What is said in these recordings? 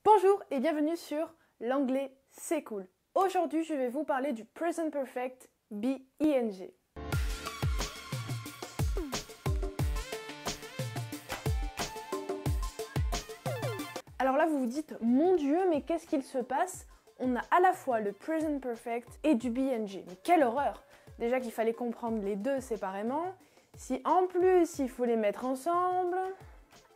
Bonjour et bienvenue sur l'anglais c'est cool. Aujourd'hui je vais vous parler du Present Perfect be-ing. Alors là vous vous dites, mon Dieu, mais qu'est-ce qu'il se passe? On a à la fois le Present Perfect et du be-ing. Mais quelle horreur! Déjà qu'il fallait comprendre les deux séparément. Si en plus il faut les mettre ensemble...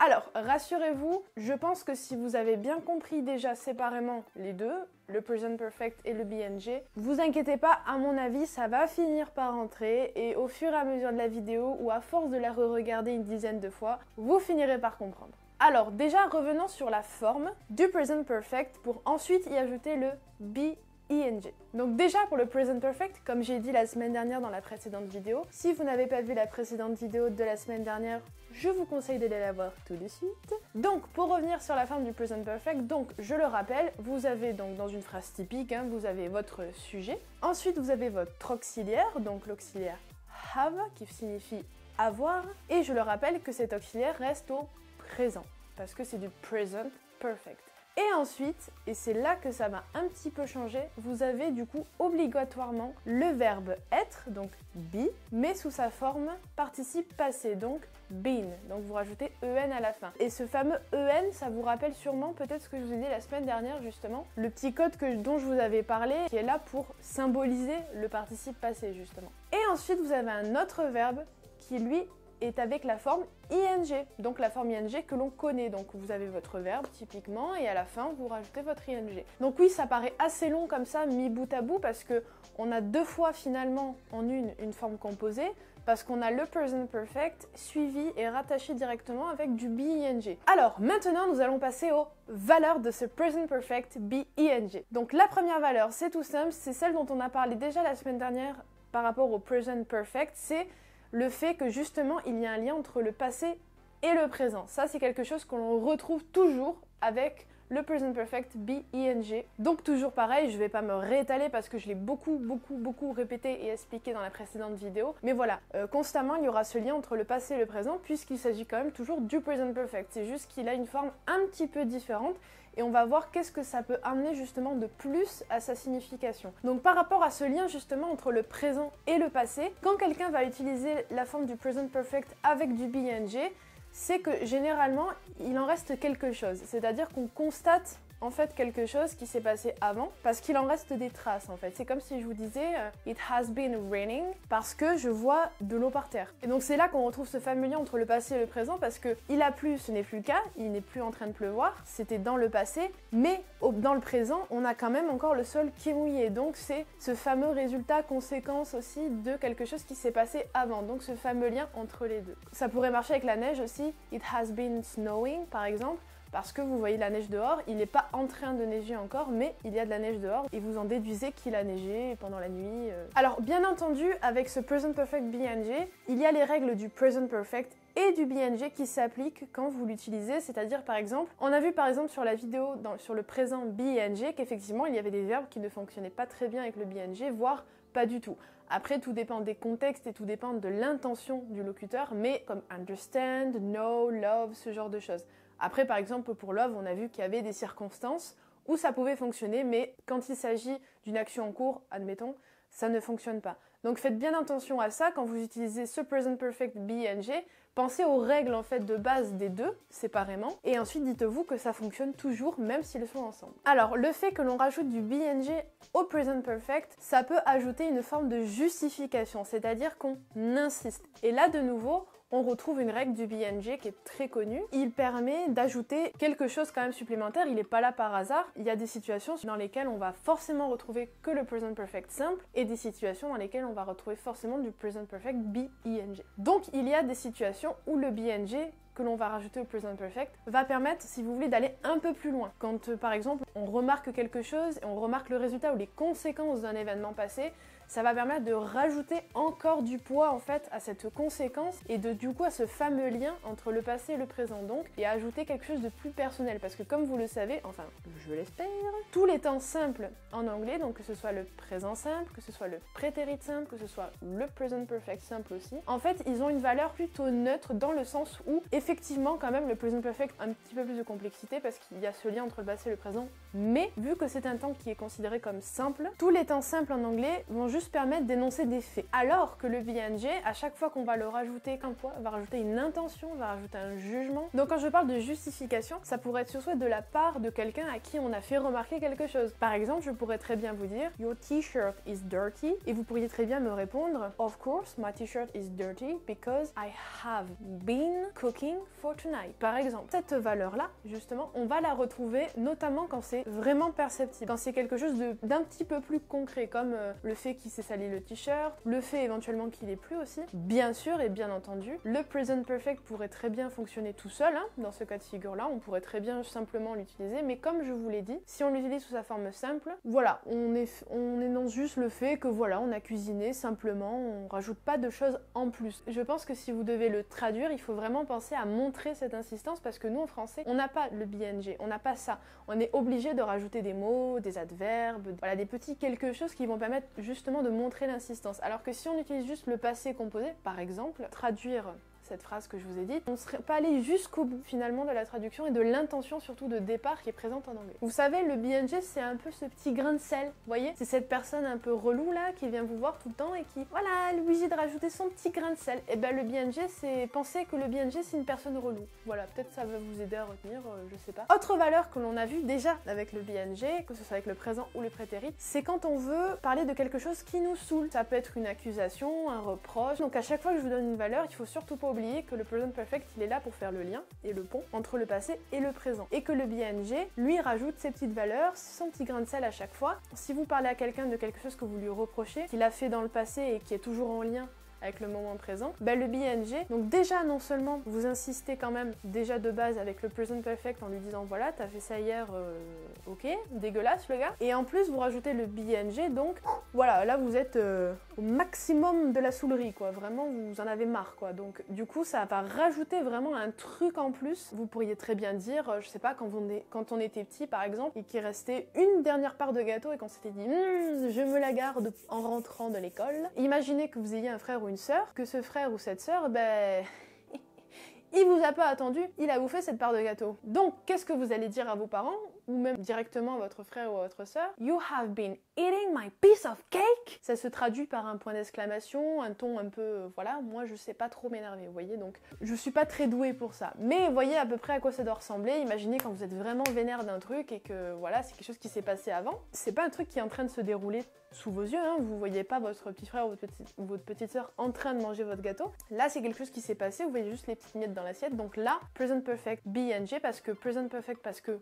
Alors, rassurez-vous, je pense que si vous avez bien compris déjà séparément les deux, le Present Perfect et le be-ing, vous inquiétez pas, à mon avis, ça va finir par rentrer et au fur et à mesure de la vidéo ou à force de la re-regarder une dizaine de fois, vous finirez par comprendre. Alors, déjà, revenons sur la forme du Present Perfect pour ensuite y ajouter le be-ing. Donc déjà pour le Present Perfect, comme j'ai dit la semaine dernière dans la précédente vidéo, si vous n'avez pas vu la précédente vidéo de la semaine dernière, je vous conseille d'aller la voir tout de suite. Donc pour revenir sur la forme du Present Perfect, donc je le rappelle, vous avez donc dans une phrase typique, vous avez votre sujet, ensuite vous avez votre auxiliaire, donc l'auxiliaire have qui signifie avoir, et je le rappelle que cet auxiliaire reste au présent, parce que c'est du Present Perfect. Et ensuite, et c'est là que ça va un petit peu changer, vous avez du coup obligatoirement le verbe être, donc be, mais sous sa forme participe passé, donc been. Donc vous rajoutez en à la fin. Et ce fameux en, ça vous rappelle sûrement peut-être ce que je vous ai dit la semaine dernière justement, le petit code dont je vous avais parlé, qui est là pour symboliser le participe passé justement. Et ensuite vous avez un autre verbe qui lui est avec la forme ing, donc la forme ing que l'on connaît. Donc vous avez votre verbe typiquement et à la fin vous rajoutez votre ing. Donc oui, ça paraît assez long comme ça, mis bout à bout, parce que on a deux fois finalement en une forme composée, parce qu'on a le Present Perfect suivi et rattaché directement avec du be-ing. Alors maintenant nous allons passer aux valeurs de ce Present Perfect be-ing. Donc la première valeur, c'est tout simple, c'est celle dont on a parlé déjà la semaine dernière par rapport au Present Perfect, c'est le fait que justement il y a un lien entre le passé et le présent. Ça c'est quelque chose que l'on retrouve toujours avec le Present Perfect be-ing. Donc toujours pareil, je vais pas me réétaler parce que je l'ai beaucoup répété et expliqué dans la précédente vidéo. Mais voilà, constamment il y aura ce lien entre le passé et le présent puisqu'il s'agit quand même toujours du Present Perfect. C'est juste qu'il a une forme un petit peu différente. Et on va voir qu'est-ce que ça peut amener justement de plus à sa signification. Donc par rapport à ce lien justement entre le présent et le passé, quand quelqu'un va utiliser la forme du Present Perfect avec du be-ing, c'est que généralement il en reste quelque chose. C'est-à-dire qu'on constate en fait quelque chose qui s'est passé avant parce qu'il en reste des traces en fait. C'est comme si je vous disais It has been raining parce que je vois de l'eau par terre. Et donc c'est là qu'on retrouve ce fameux lien entre le passé et le présent parce que il a plu, ce n'est plus le cas, il n'est plus en train de pleuvoir, c'était dans le passé, mais dans le présent on a quand même encore le sol qui est mouillé. Donc c'est ce fameux résultat, conséquence aussi de quelque chose qui s'est passé avant. Donc ce fameux lien entre les deux. Ça pourrait marcher avec la neige aussi, It has been snowing par exemple. Parce que vous voyez la neige dehors, il n'est pas en train de neiger encore, mais il y a de la neige dehors et vous en déduisez qu'il a neigé pendant la nuit. Alors bien entendu, avec ce Present Perfect be-ing, il y a les règles du Present Perfect et du be-ing qui s'appliquent quand vous l'utilisez, c'est-à-dire par exemple, on a vu par exemple sur la vidéo sur le présent be-ing qu'effectivement il y avait des verbes qui ne fonctionnaient pas très bien avec le be-ing, voire pas du tout. Après, tout dépend des contextes et tout dépend de l'intention du locuteur, mais comme understand, know, love, ce genre de choses. Après, par exemple, pour love, on a vu qu'il y avait des circonstances où ça pouvait fonctionner, mais quand il s'agit d'une action en cours, admettons, ça ne fonctionne pas. Donc faites bien attention à ça quand vous utilisez ce Present Perfect be-ing. Pensez aux règles en fait de base des deux, séparément, et ensuite dites-vous que ça fonctionne toujours, même s'ils sont ensemble. Alors, le fait que l'on rajoute du be-ing au Present Perfect, ça peut ajouter une forme de justification, c'est-à-dire qu'on insiste. Et là, de nouveau, on retrouve une règle du be-ing qui est très connue. Il permet d'ajouter quelque chose quand même supplémentaire, il n'est pas là par hasard. Il y a des situations dans lesquelles on va forcément retrouver que le Present Perfect simple et des situations dans lesquelles on va retrouver forcément du Present Perfect be-ing. Donc il y a des situations où le be-ing que l'on va rajouter au Present Perfect va permettre, si vous voulez, d'aller un peu plus loin. Quand par exemple on remarque quelque chose et on remarque le résultat ou les conséquences d'un événement passé, ça va permettre de rajouter encore du poids en fait à cette conséquence et du coup à ce fameux lien entre le passé et le présent donc, et à ajouter quelque chose de plus personnel parce que comme vous le savez, enfin je l'espère, tous les temps simples en anglais, donc que ce soit le présent simple, que ce soit le prétérit simple, que ce soit le present perfect simple aussi, en fait ils ont une valeur plutôt neutre dans le sens où effectivement quand même le present perfect a un petit peu plus de complexité parce qu'il y a ce lien entre le passé et le présent, mais vu que c'est un temps qui est considéré comme simple, tous les temps simples en anglais vont juste permettre d'énoncer des faits. Alors que le BNG, à chaque fois qu'on va le rajouter un poids, va rajouter une intention, va rajouter un jugement. Donc quand je parle de justification, ça pourrait être surtout de la part de quelqu'un à qui on a fait remarquer quelque chose. Par exemple, je pourrais très bien vous dire Your t-shirt is dirty et vous pourriez très bien me répondre Of course, my t-shirt is dirty because I have been cooking for tonight. Par exemple, cette valeur-là, justement, on va la retrouver notamment quand c'est vraiment perceptible, quand c'est quelque chose d'un petit peu plus concret, comme le fait qu'il s'est sali le t-shirt, le fait éventuellement qu'il ait plu aussi. Bien sûr et bien entendu, le present perfect pourrait très bien fonctionner tout seul, hein, dans ce cas de figure-là, on pourrait très bien simplement l'utiliser, mais comme je vous l'ai dit, si on l'utilise sous sa forme simple, voilà, on énonce juste le fait que voilà, on a cuisiné simplement, on rajoute pas de choses en plus. Je pense que si vous devez le traduire, il faut vraiment penser à montrer cette insistance parce que nous en français, on n'a pas le BNG, on n'a pas ça. On est obligé de rajouter des mots, des adverbes, voilà, des petits quelque chose qui vont permettre justement de montrer l'insistance. Alors que si on utilise juste le passé composé, par exemple, traduire cette phrase que je vous ai dite, on ne serait pas allé jusqu'au bout finalement de la traduction et de l'intention surtout de départ qui est présente en anglais. Vous savez, le BNG c'est un peu ce petit grain de sel, vous voyez? C'est cette personne un peu relou là qui vient vous voir tout le temps et qui, voilà, elle est obligée de rajouter son petit grain de sel. Et ben le BNG c'est penser que le BNG c'est une personne relou. Voilà, peut-être ça va vous aider à retenir, je sais pas. Autre valeur que l'on a vu déjà avec le BNG, que ce soit avec le présent ou le prétérit, c'est quand on veut parler de quelque chose qui nous saoule. Ça peut être une accusation, un reproche. Donc à chaque fois que je vous donne une valeur, il faut surtout pas oublier que le present perfect il est là pour faire le lien et le pont entre le passé et le présent et que le BNG lui rajoute ses petites valeurs, son petit grain de sel à chaque fois. Si vous parlez à quelqu'un de quelque chose que vous lui reprochez, qu'il a fait dans le passé et qui est toujours en lien avec le moment présent, ben le BNG, donc déjà non seulement vous insistez quand même déjà de base avec le present perfect en lui disant voilà t'as fait ça hier, ok, dégueulasse le gars, et en plus vous rajoutez le BNG, donc voilà, là vous êtes au maximum de la saoulerie quoi, vraiment vous en avez marre quoi, donc du coup ça va rajouter vraiment un truc en plus. Vous pourriez très bien dire, je sais pas, quand on était petit par exemple et qu'il restait une dernière part de gâteau et qu'on s'était dit je me la garde en rentrant de l'école, imaginez que vous ayez un frère ou une sœur, que ce frère ou cette sœur, ben il vous a pas attendu, il a bouffé cette part de gâteau. Donc, qu'est-ce que vous allez dire à vos parents, ou même directement à votre frère ou à votre sœur? You have been eating my piece of cake. Ça se traduit par un point d'exclamation, un ton un peu, voilà, moi je sais pas trop m'énerver, vous voyez, donc je suis pas très douée pour ça. Mais vous voyez à peu près à quoi ça doit ressembler. Imaginez quand vous êtes vraiment vénère d'un truc et que, voilà, c'est quelque chose qui s'est passé avant. C'est pas un truc qui est en train de se dérouler sous vos yeux, hein. Vous voyez pas votre petit frère ou votre petite sœur en train de manger votre gâteau. Là, c'est quelque chose qui s'est passé, vous voyez juste les petites miettes dans l'assiette. Donc là, present perfect BNG, parce que present perfect parce que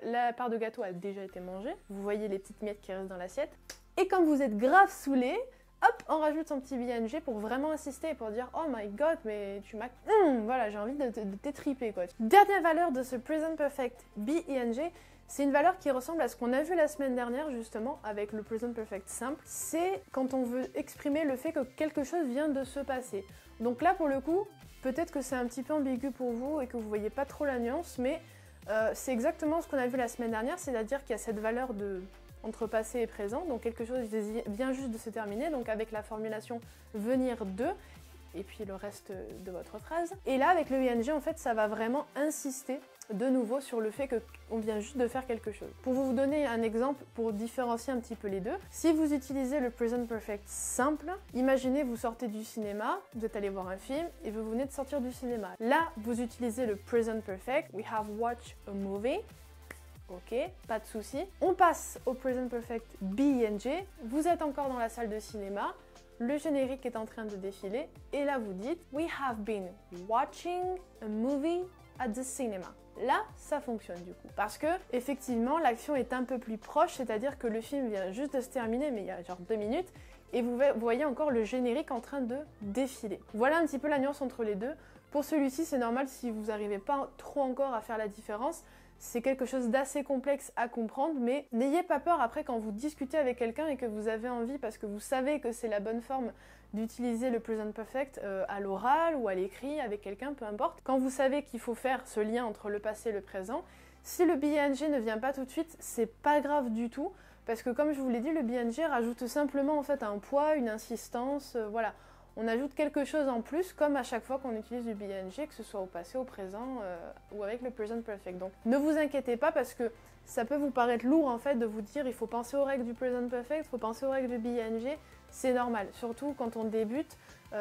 la part de gâteau a déjà été mangée. Vous voyez les petites miettes qui restent dans l'assiette. Et quand vous êtes grave saoulé, hop, on rajoute son petit BNG pour vraiment insister et pour dire oh my god, mais tu m'as... voilà, j'ai envie de t'étriper quoi. Dernière valeur de ce present perfect BNG, c'est une valeur qui ressemble à ce qu'on a vu la semaine dernière justement avec le present perfect simple. C'est quand on veut exprimer le fait que quelque chose vient de se passer. Donc là pour le coup, peut-être que c'est un petit peu ambigu pour vous et que vous voyez pas trop la nuance, mais c'est exactement ce qu'on a vu la semaine dernière, c'est-à-dire qu'il y a cette valeur entre passé et présent, donc quelque chose vient juste de se terminer, donc avec la formulation venir de, et puis le reste de votre phrase. Et là avec le ING en fait ça va vraiment insister de nouveau sur le fait qu'on vient juste de faire quelque chose. Pour vous donner un exemple, pour différencier un petit peu les deux, si vous utilisez le present perfect simple, imaginez vous sortez du cinéma, vous êtes allé voir un film et vous venez de sortir du cinéma. Là, vous utilisez le present perfect, we have watched a movie. Ok, pas de souci. On passe au present perfect BNG, vous êtes encore dans la salle de cinéma, le générique est en train de défiler et là vous dites we have been watching a movie at the cinema. Là, ça fonctionne du coup. Parce que, effectivement, l'action est un peu plus proche, c'est-à-dire que le film vient juste de se terminer, mais il y a genre 2 minutes, et vous voyez encore le générique en train de défiler. Voilà un petit peu la nuance entre les deux. Pour celui-ci, c'est normal si vous n'arrivez pas trop encore à faire la différence. c'est quelque chose d'assez complexe à comprendre, mais n'ayez pas peur après quand vous discutez avec quelqu'un et que vous avez envie, parce que vous savez que c'est la bonne forme d'utiliser le present perfect à l'oral ou à l'écrit avec quelqu'un, peu importe. Quand vous savez qu'il faut faire ce lien entre le passé et le présent, si le BNG ne vient pas tout de suite, c'est pas grave du tout, parce que comme je vous l'ai dit, le BNG rajoute simplement en fait un poids, une insistance, voilà. On ajoute quelque chose en plus, comme à chaque fois qu'on utilise du BNG, que ce soit au passé, au présent ou avec le present perfect. Donc ne vous inquiétez pas parce que ça peut vous paraître lourd en fait de vous dire il faut penser aux règles du present perfect, il faut penser aux règles du BNG, c'est normal. Surtout quand on débute,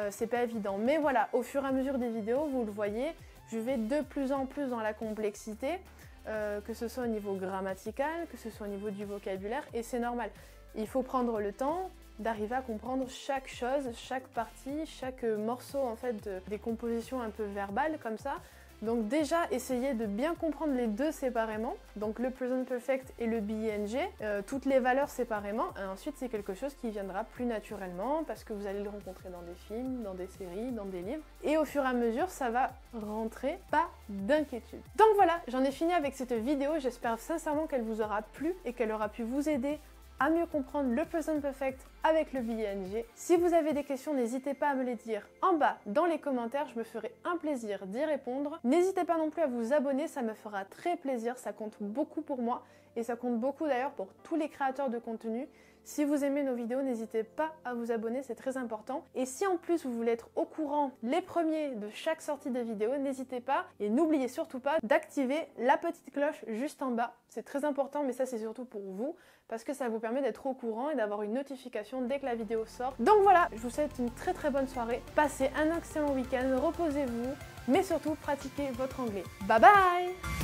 c'est pas évident. Mais voilà, au fur et à mesure des vidéos, vous le voyez, je vais de plus en plus dans la complexité, que ce soit au niveau grammatical, que ce soit au niveau du vocabulaire, et c'est normal. Il faut prendre le temps d'arriver à comprendre chaque chose, chaque partie, chaque morceau en fait des compositions un peu verbales comme ça. Donc déjà, essayez de bien comprendre les deux séparément, donc le present perfect et le BNG, toutes les valeurs séparément, et ensuite c'est quelque chose qui viendra plus naturellement parce que vous allez le rencontrer dans des films, dans des séries, dans des livres, et au fur et à mesure ça va rentrer, pas d'inquiétude. Donc voilà, j'en ai fini avec cette vidéo, j'espère sincèrement qu'elle vous aura plu et qu'elle aura pu vous aider à mieux comprendre le present perfect avec le BNG. Si vous avez des questions, n'hésitez pas à me les dire en bas dans les commentaires, je me ferai un plaisir d'y répondre. N'hésitez pas non plus à vous abonner, ça me fera très plaisir, ça compte beaucoup pour moi et ça compte beaucoup d'ailleurs pour tous les créateurs de contenu. Si vous aimez nos vidéos, n'hésitez pas à vous abonner, c'est très important. Et si en plus vous voulez être au courant les premiers de chaque sortie de vidéo, n'hésitez pas et n'oubliez surtout pas d'activer la petite cloche juste en bas. C'est très important, mais ça c'est surtout pour vous, parce que ça vous permet d'être au courant et d'avoir une notification dès que la vidéo sort. Donc voilà, je vous souhaite une très très bonne soirée, passez un excellent week-end, reposez-vous, mais surtout pratiquez votre anglais. Bye bye!